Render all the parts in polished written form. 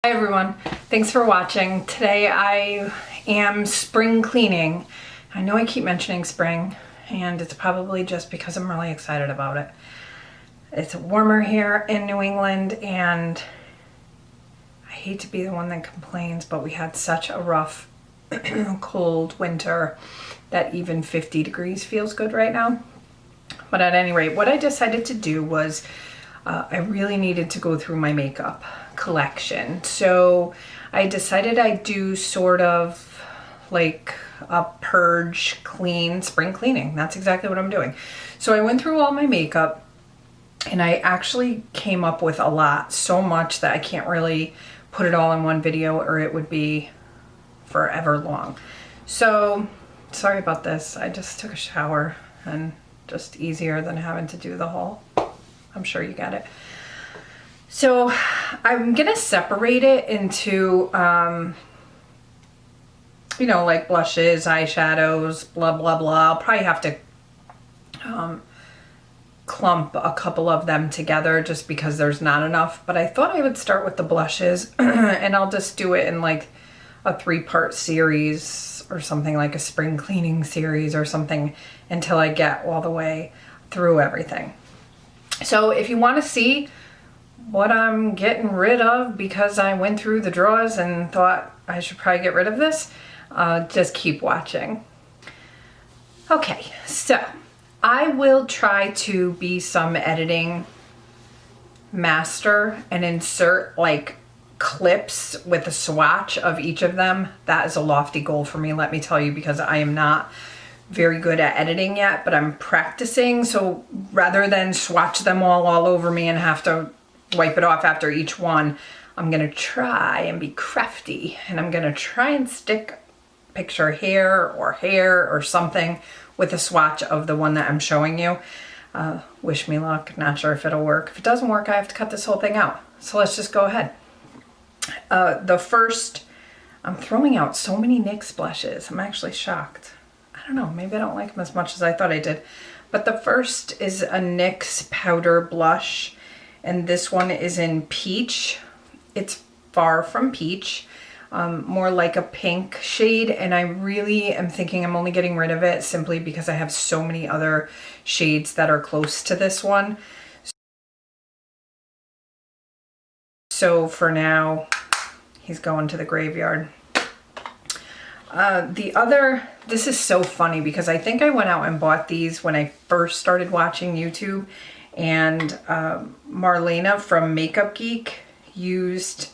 Hi everyone, thanks for watching. Today I am spring cleaning. I know I keep mentioning spring and it's probably just because I'm really excited about it. It's warmer here in New England and I hate to be the one that complains, but we had such a rough cold winter that even 50 degrees feels good right now. But at any rate, what I decided to do was I really needed to go through my makeup collection. So I decided I'd do sort of like a purge clean spring cleaning. That's exactly what I'm doing. So I went through all my makeup and I actually came up with a lot, so much that I can't really put it all in one video or it would be forever long. So sorry about this. I just took a shower and just easier than having to do the whole. I'm sure you get it. So I'm gonna separate it into, you know, like blushes, eyeshadows, blah, blah, blah. I'll probably have to clump a couple of them together just because there's not enough. But I thought I would start with the blushes and I'll just do it in like a 3-part series or something, like a spring cleaning series or something, until I get all the way through everything. So if you want to see what I'm getting rid of because I went through the drawers and thought I should probably get rid of this, just keep watching. Okay, so I will try to be some editing master and insert like clips with a swatch of each of them. That is a lofty goal for me, let me tell you, because I am not very good at editing yet, but I'm practicing. So rather than swatch them all over me and have to wipe it off after each one, I'm gonna try and be crafty and I'm gonna try and stick picture hair or something with a swatch of the one that I'm showing you. Wish me luck, not sure if it'll work. If it doesn't work, I have to cut this whole thing out. So let's just go ahead. The first, I'm throwing out so many NYX blushes. I'm actually shocked. I don't know, maybe I don't like them as much as I thought I did. But the first is a NYX powder blush, and this one is in peach. It's far from peach, more like a pink shade, and I really am thinking I'm only getting rid of it simply because I have so many other shades that are close to this one. So for now, he's going to the graveyard. This is so funny because I think I went out and bought these when I first started watching YouTube, and Marlena from Makeup Geek used,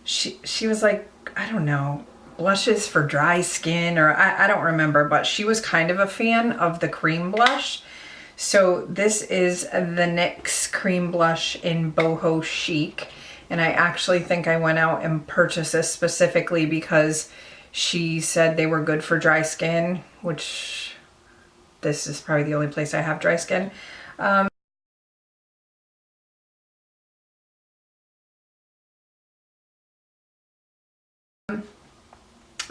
she was like, I don't know, blushes for dry skin, or I don't remember, but she was kind of a fan of the cream blush. So this is the NYX cream blush in Boho Chic, and I actually think I went out and purchased this specifically because she said they were good for dry skin, which this is probably the only place I have dry skin.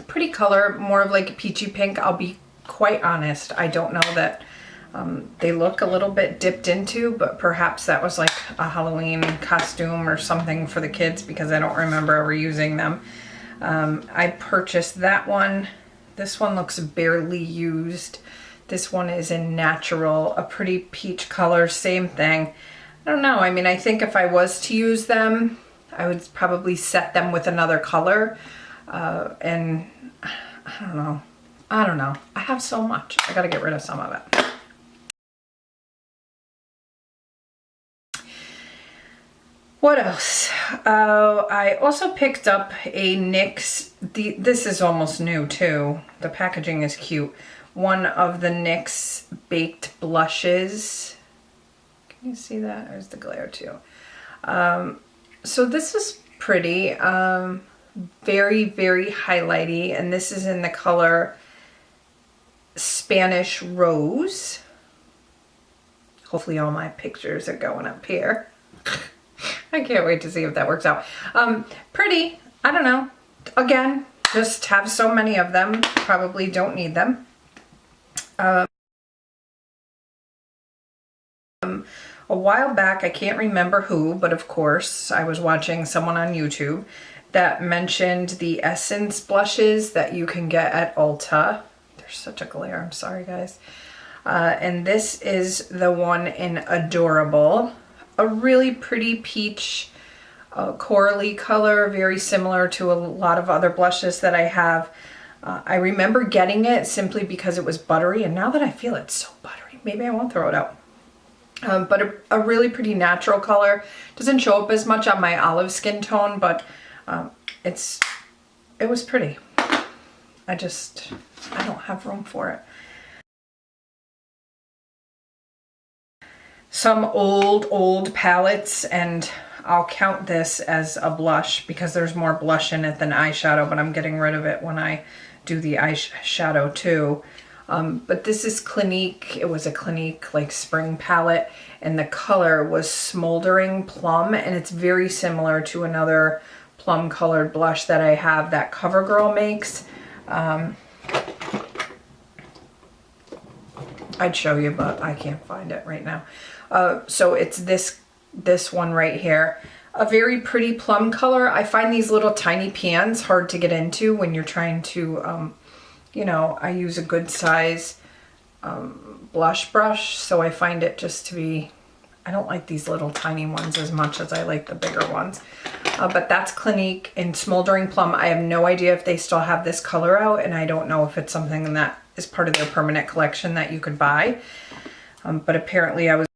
Pretty color, more of like a peachy pink. I'll be quite honest, I don't know that they look a little bit dipped into, but perhaps that was like a Halloween costume or something for the kids because I don't remember ever using them. I purchased that one. This one looks barely used. This one is in natural, a pretty peach color, same thing. I don't know, I mean, I think if I was to use them, I would probably set them with another color. And I don't know. I have so much. I gotta get rid of some of it. What else? I also picked up a NYX, this is almost new too. The packaging is cute. One of the NYX baked blushes. Can you see that? There's the glare too. So this is pretty, very, very highlighty, and this is in the color Spanish Rose. Hopefully all my pictures are going up here. I can't wait to see if that works out. Pretty, I don't know. Again, just have so many of them, probably don't need them. A while back, I can't remember who, but of course I was watching someone on YouTube that mentioned the Essence blushes that you can get at Ulta. There's such a glare, I'm sorry guys. And this is the one in Adorable. A really pretty peach corally color, very similar to a lot of other blushes that I have. I remember getting it simply because it was buttery, and now that I feel it's so buttery, maybe I won't throw it out. But a really pretty natural color. Doesn't show up as much on my olive skin tone, but it was pretty. I don't have room for it. Some old palettes, and I'll count this as a blush because there's more blush in it than eyeshadow, but I'm getting rid of it when I do the eyeshadow too. But this is Clinique. It was a Clinique like spring palette, and the color was Smoldering Plum, and it's very similar to another plum colored blush that I have that CoverGirl makes. I'd show you, but I can't find it right now. So it's this one right here. A very pretty plum color. I find these little tiny pans hard to get into when you're trying to, you know, I use a good size blush brush, so I find it just to be, I don't like these little tiny ones as much as I like the bigger ones. But that's Clinique in Smoldering Plum. I have no idea if they still have this color out, and I don't know if it's something that is part of their permanent collection that you could buy. But apparently I was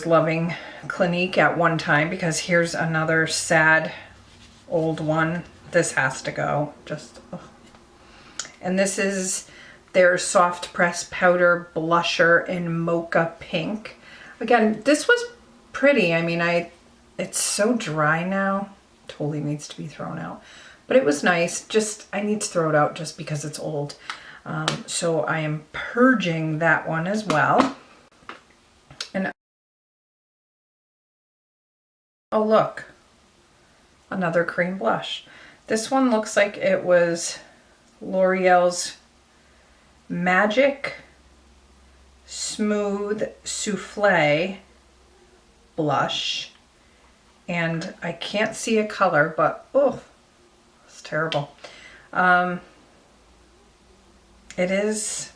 loving Clinique at one time, because here's another sad old one. This has to go. Just, ugh. And this is their Soft Press Powder Blusher in Mocha Pink. Again, this was pretty. I mean, it's so dry now. Totally needs to be thrown out. But it was nice. Just, I need to throw it out just because it's old. So I am purging that one as well. And oh look, another cream blush. This one looks like it was L'Oreal's Magic Smooth Souffle blush, and I can't see a color, but oh, it's terrible. It is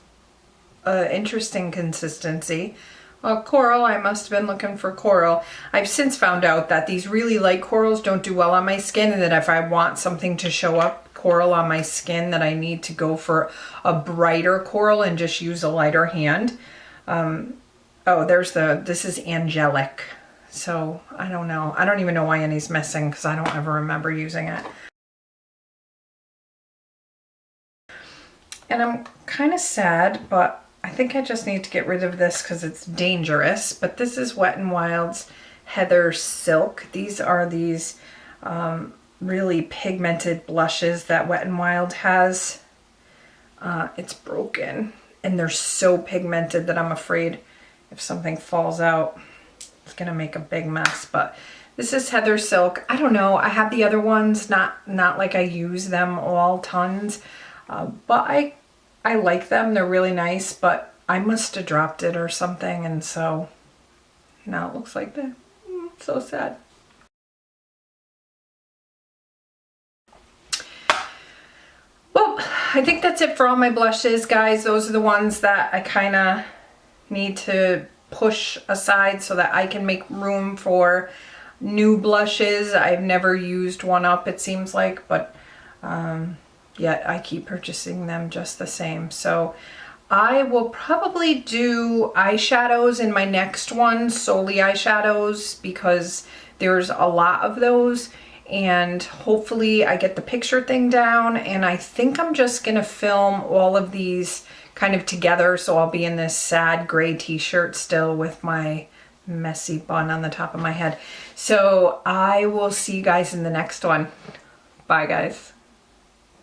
an interesting consistency. Coral, I must have been looking for coral. I've since found out that these really light corals don't do well on my skin, and that if I want something to show up coral on my skin, that I need to go for a brighter coral and just use a lighter hand. Oh, this is Angelic. So I don't know. I don't even know why any's missing because I don't ever remember using it. And I'm kind of sad, but I think I just need to get rid of this because it's dangerous. But this is Wet n Wild's Heather Silk. These are these really pigmented blushes that Wet n Wild has. It's broken, and they're so pigmented that I'm afraid if something falls out, it's gonna make a big mess. But this is Heather Silk. I don't know. I have the other ones, not like I use them all tons. But I like them. They're really nice, but I must have dropped it or something, and so now it looks like that. So sad. Well, I think that's it for all my blushes, guys. Those are the ones that I kind of need to push aside so that I can make room for new blushes. I've never used one up, it seems like, but yet I keep purchasing them just the same. So I will probably do eyeshadows in my next one, solely eyeshadows, because there's a lot of those, and hopefully I get the picture thing down. And I think I'm just gonna film all of these kind of together, so I'll be in this sad gray t-shirt still with my messy bun on the top of my head. So I will see you guys in the next one. Bye guys.